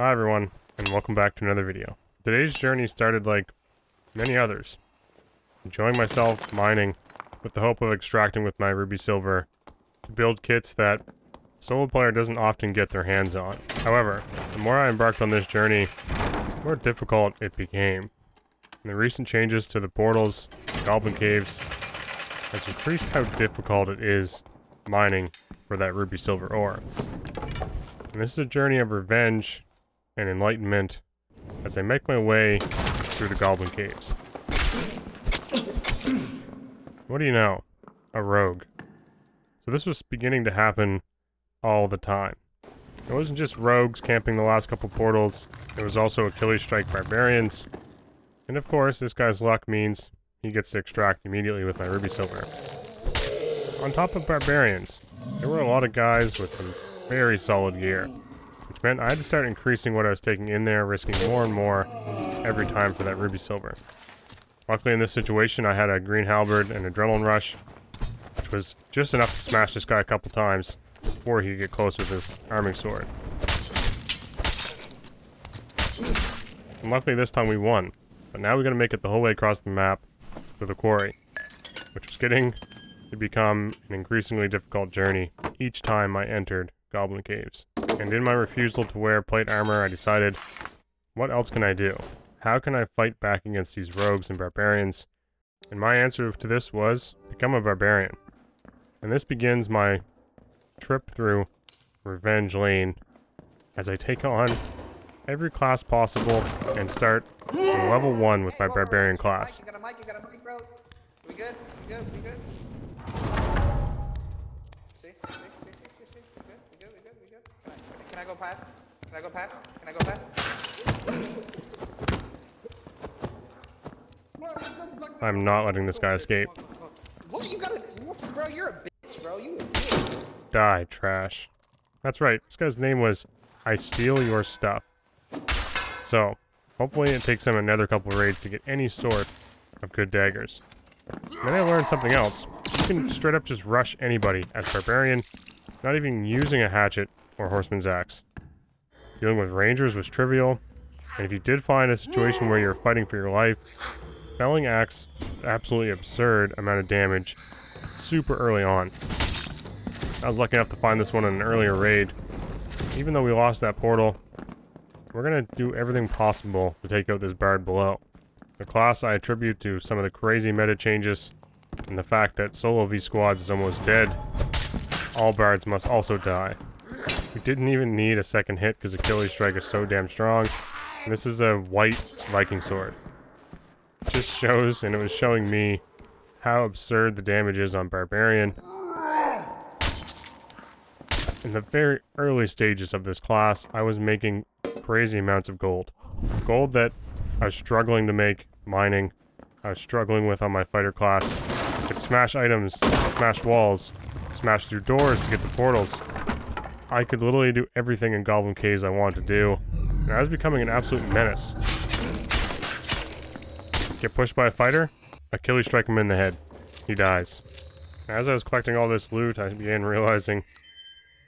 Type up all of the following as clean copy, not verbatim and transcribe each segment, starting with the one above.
Hi everyone, and welcome back to another video. Today's journey started like many others. Enjoying myself mining with the hope of extracting with my ruby silver to build kits that a solo player doesn't often get their hands on. However, the more I embarked on this journey, the more difficult it became. And the recent changes to the portals, goblin caves, has increased how difficult it is mining for that ruby silver ore. And this is a journey of revenge and enlightenment as I make my way through the goblin caves. What do you know? A rogue. So this was beginning to happen all the time. It wasn't just rogues camping the last couple portals, it was also Achilles strike barbarians. And of course, this guy's luck means he gets to extract immediately with my ruby silver. On top of barbarians, there were a lot of guys with some very solid gear, which meant I had to start increasing what I was taking in there, risking more and more every time for that ruby silver. Luckily in this situation I had a green halberd and adrenaline rush, which was just enough to smash this guy a couple times before he could get close with his arming sword. And luckily this time we won, but now we gotta make it the whole way across the map to the quarry, which was getting to become an increasingly difficult journey each time I entered goblin caves. And in my refusal to wear plate armor, I decided, what else can I do? How can I fight back against these rogues and barbarians? And my answer to this was, become a barbarian. And this begins my trip through Revenge Lane as I take on every class possible and start from level 1 with my barbarian class. You got a mic, bro. We good? We good? See? We good? Can I go past? Can I go past? I'm not letting this guy escape. What you gotta, bro? You're a bitch, bro. You a bitch. Die, trash. That's right, this guy's name was I Steal Your Stuff. So, hopefully it takes him another couple raids to get any sort of good daggers. And then I learned something else. You can straight up just rush anybody as Barbarian, not even using a hatchet or horseman's axe. Dealing with rangers was trivial, and if you did find a situation where you're fighting for your life, felling axe, absolutely absurd amount of damage, super early on. I was lucky enough to find this one in an earlier raid. Even though we lost that portal, we're gonna do everything possible to take out this Barb below. The class I attribute to some of the crazy meta changes, and the fact that solo V-squads is almost dead. All bards must also die. We didn't even need a second hit because Achilles strike is so damn strong. And this is a white Viking sword. It just shows, and it was showing me, how absurd the damage is on Barbarian. In the very early stages of this class, I was making crazy amounts of gold. Gold that I was struggling to make mining. I was struggling with on my fighter class. I could smash items, smash walls, smash through doors to get the portals. I could literally do everything in Goblin Caves I wanted to do, and I was becoming an absolute menace. Get pushed by a fighter, Achilles strike him in the head. He dies. As I was collecting all this loot, I began realizing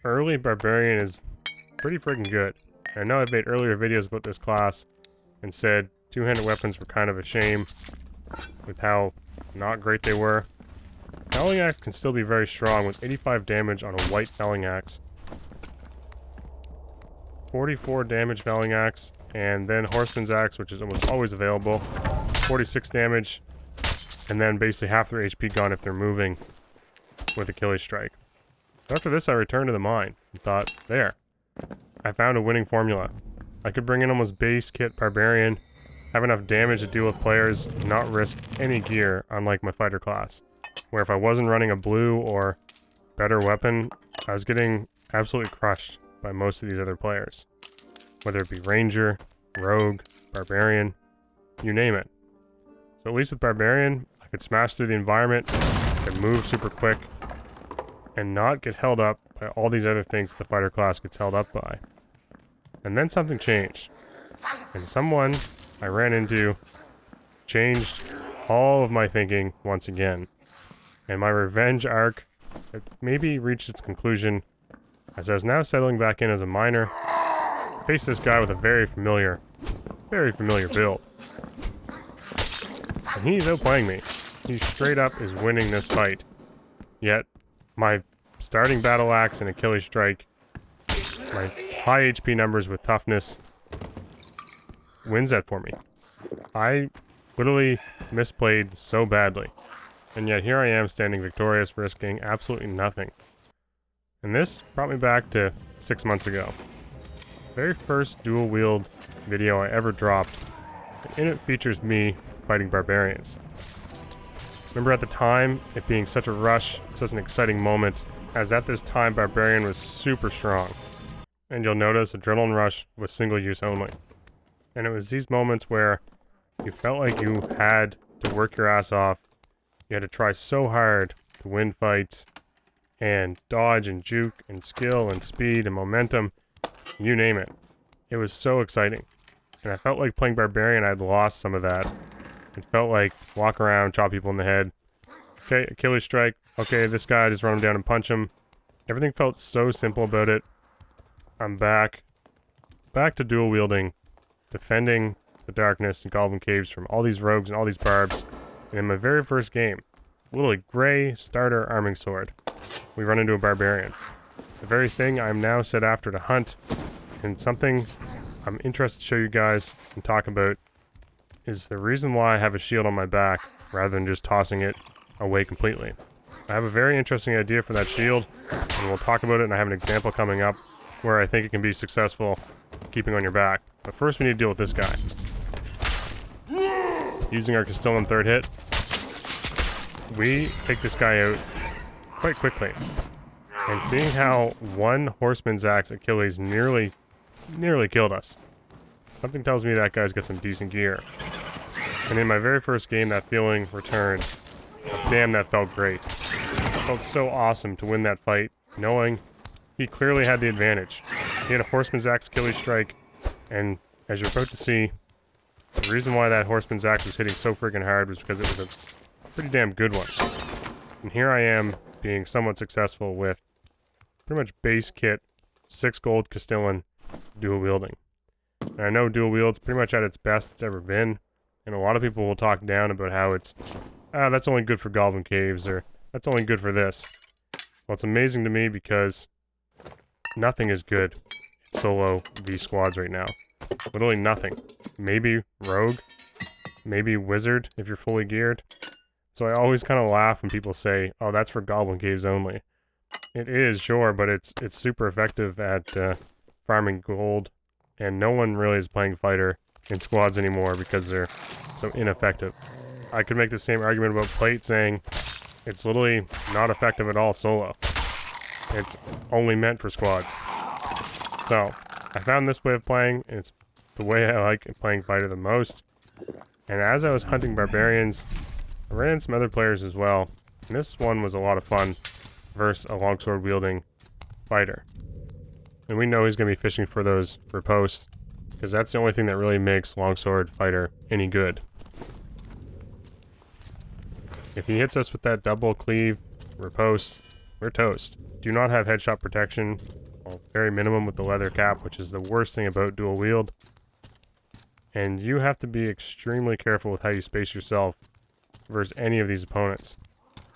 early Barbarian is pretty freaking good. I know I've made earlier videos about this class and said two-handed weapons were kind of a shame with how not great they were. Felling axe can still be very strong with 85 damage on a white felling axe. 44 damage felling axe, and then horseman's axe, which is almost always available. 46 damage, and then basically half their HP gone if they're moving with Achilles strike. After this I returned to the mine and thought, there. I found a winning formula. I could bring in almost base kit Barbarian, have enough damage to deal with players, and not risk any gear, unlike my fighter class. Where if I wasn't running a blue or better weapon, I was getting absolutely crushed by most of these other players. Whether it be Ranger, Rogue, Barbarian, you name it. So at least with Barbarian, I could smash through the environment, could move super quick, and not get held up by all these other things the fighter class gets held up by. And then something changed. And someone I ran into changed all of my thinking once again. And my revenge arc had maybe reached its conclusion as I was now settling back in as a miner face this guy with a very familiar build. And he's outplaying me. He straight up is winning this fight. Yet, my starting battle axe and Achilles strike, my high HP numbers with toughness, wins that for me. I literally misplayed so badly. And yet here I am standing victorious, risking absolutely nothing. And this brought me back to 6 months ago. Very first dual wield video I ever dropped. And in it features me fighting barbarians. Remember at the time, it being such a rush, such an exciting moment, as at this time Barbarian was super strong. And you'll notice Adrenaline Rush was single use only. And it was these moments where you felt like you had to work your ass off. You had to try so hard to win fights, and dodge and juke and skill and speed and momentum, you name it. It was so exciting. And I felt like playing Barbarian, I'd lost some of that. It felt like walk around, chop people in the head. Okay, Achilles strike. Okay, this guy, just run him down and punch him. Everything felt so simple about it. I'm back to dual wielding, defending the darkness and goblin caves from all these rogues and all these barbs. And in my very first game, literally gray starter arming sword, we run into a barbarian. The very thing I'm now set after to hunt, and something I'm interested to show you guys and talk about is the reason why I have a shield on my back rather than just tossing it away completely. I have a very interesting idea for that shield, and we'll talk about it, and I have an example coming up where I think it can be successful keeping on your back. But first we need to deal with this guy. Using our Castellan third hit, we take this guy out quite quickly. And seeing how one horseman's axe Achilles nearly killed us, something tells me that guy's got some decent gear. And in my very first game, that feeling returned. Damn, that felt great. It felt so awesome to win that fight, knowing he clearly had the advantage. He had a horseman's axe Achilles strike, and as you're about to see, the reason why that horseman's axe was hitting so freaking hard was because it was a pretty damn good one. And here I am, being somewhat successful with pretty much base kit, 6 gold Castellan dual wielding. And I know dual wield's pretty much at its best it's ever been, and a lot of people will talk down about how it's, that's only good for goblin caves, or that's only good for this. Well, it's amazing to me because nothing is good in solo V squads right now. Literally nothing. Maybe rogue, maybe wizard if you're fully geared. So I always kind of laugh when people say, oh, that's for goblin caves only. It is, sure, but it's super effective at farming gold, and no one really is playing fighter in squads anymore because they're so ineffective. I could make the same argument about plate, saying it's literally not effective at all solo. It's only meant for squads. So I found this way of playing, and it's the way I like playing fighter the most. And as I was hunting barbarians, I ran into some other players as well, and this one was a lot of fun versus a longsword wielding fighter. And we know he's going to be fishing for those riposte, because that's the only thing that really makes longsword fighter any good. If he hits us with that double cleave riposte, we're toast. Do not have headshot protection, well, very minimum with the leather cap, which is the worst thing about dual wield. And you have to be extremely careful with how you space yourself versus any of these opponents.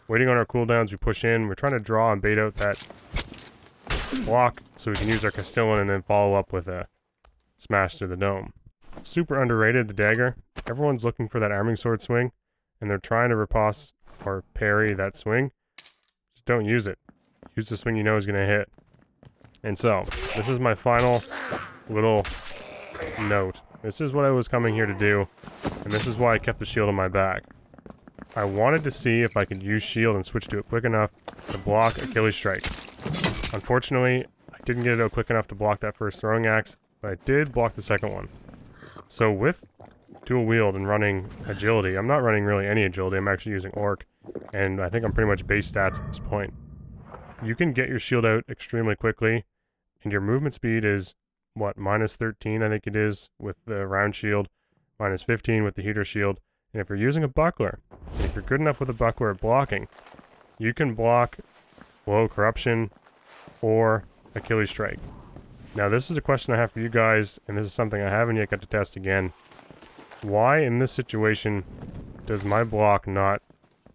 Waiting on our cooldowns, we push in. We're trying to draw and bait out that block so we can use our Castellan and then follow up with a smash to the dome. Super underrated, the dagger. Everyone's looking for that arming sword swing, and they're trying to riposte or parry that swing. Just don't use it. Use the swing you know is going to hit. And so, this is my final little note. This is what I was coming here to do, and this is why I kept the shield on my back. I wanted to see if I could use shield and switch to it quick enough to block Achilles strike. Unfortunately, I didn't get it out quick enough to block that first throwing axe, but I did block the second one. So with dual wield and running agility, I'm not running really any agility, I'm actually using orc, and I think I'm pretty much base stats at this point. You can get your shield out extremely quickly, and your movement speed is, what, minus 13 I think it is with the round shield, minus 15 with the heater shield, and if you're using a buckler, if you're good enough with a buckler at blocking, you can block blow corruption or Achilles strike. Now this is a question I have for you guys, and this is something I haven't yet got to test again. Why in this situation does my block not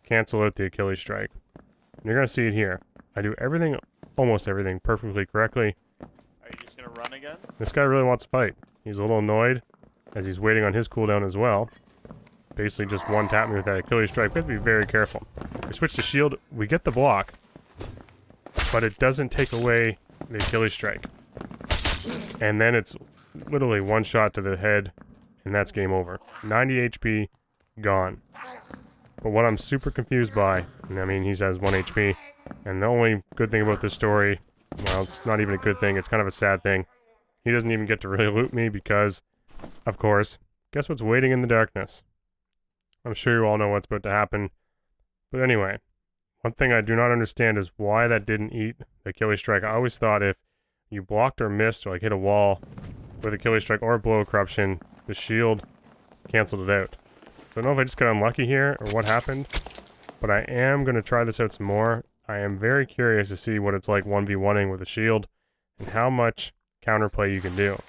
cancel out the Achilles strike? And you're gonna see it here. I do everything, almost everything, perfectly correctly. Are you just gonna run again? This guy really wants to fight. He's a little annoyed as he's waiting on his cooldown as well. Basically just one tap me with that Achilles strike. We have to be very careful. We switch to shield, we get the block, but it doesn't take away the Achilles strike. And then it's literally one shot to the head, and that's game over. 90 HP, gone. But what I'm super confused by, and I mean, he has 1 HP, and the only good thing about this story, well, it's not even a good thing, it's kind of a sad thing. He doesn't even get to really loot me because, of course, guess what's waiting in the darkness? I'm sure you all know what's about to happen. But anyway, one thing I do not understand is why that didn't eat the Achilles strike. I always thought if you blocked or missed or like hit a wall with Achilles strike or blow corruption, the shield canceled it out. So I don't know if I just got unlucky here or what happened, but I am going to try this out some more. I am very curious to see what it's like 1v1ing with a shield and how much counterplay you can do.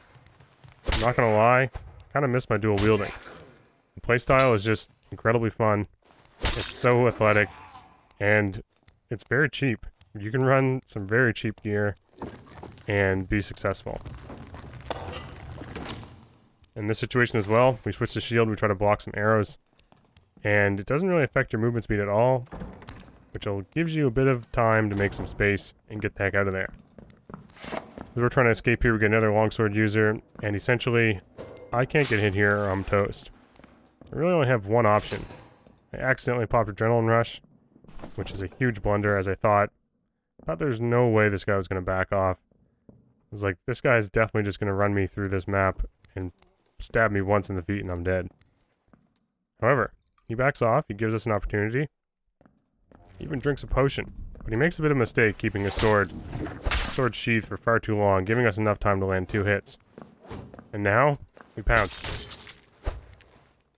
I'm not going to lie, kind of miss my dual wielding. The playstyle is just incredibly fun. It's so athletic, and it's very cheap. You can run some very cheap gear and be successful. In this situation as well, we switch to shield, we try to block some arrows, and it doesn't really affect your movement speed at all, which gives you a bit of time to make some space and get the heck out of there. As we're trying to escape here, we get another longsword user, and essentially, I can't get hit here or I'm toast. I really only have one option. I accidentally popped Adrenaline Rush, which is a huge blunder, as I thought there's no way this guy was going to back off. I was like, this guy is definitely just going to run me through this map and stab me once in the feet and I'm dead. However, he backs off, he gives us an opportunity. He even drinks a potion, but he makes a bit of a mistake keeping his sword sheathed for far too long, giving us enough time to land 2 hits. And now, we pounce.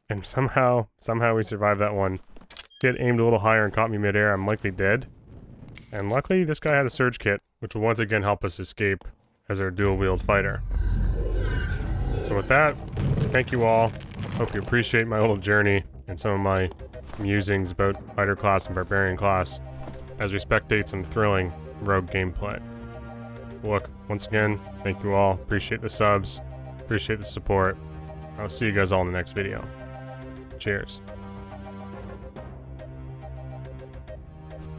And somehow we survived that one. He had aimed a little higher and caught me midair, I'm likely dead. And luckily, this guy had a surge kit, which will once again help us escape as our dual wield fighter. So with that, thank you all. Hope you appreciate my little journey and some of my musings about fighter class and barbarian class as we spectate some thrilling rogue gameplay. Look, once again, thank you all. Appreciate the subs. Appreciate the support. I'll see you guys all in the next video. Cheers.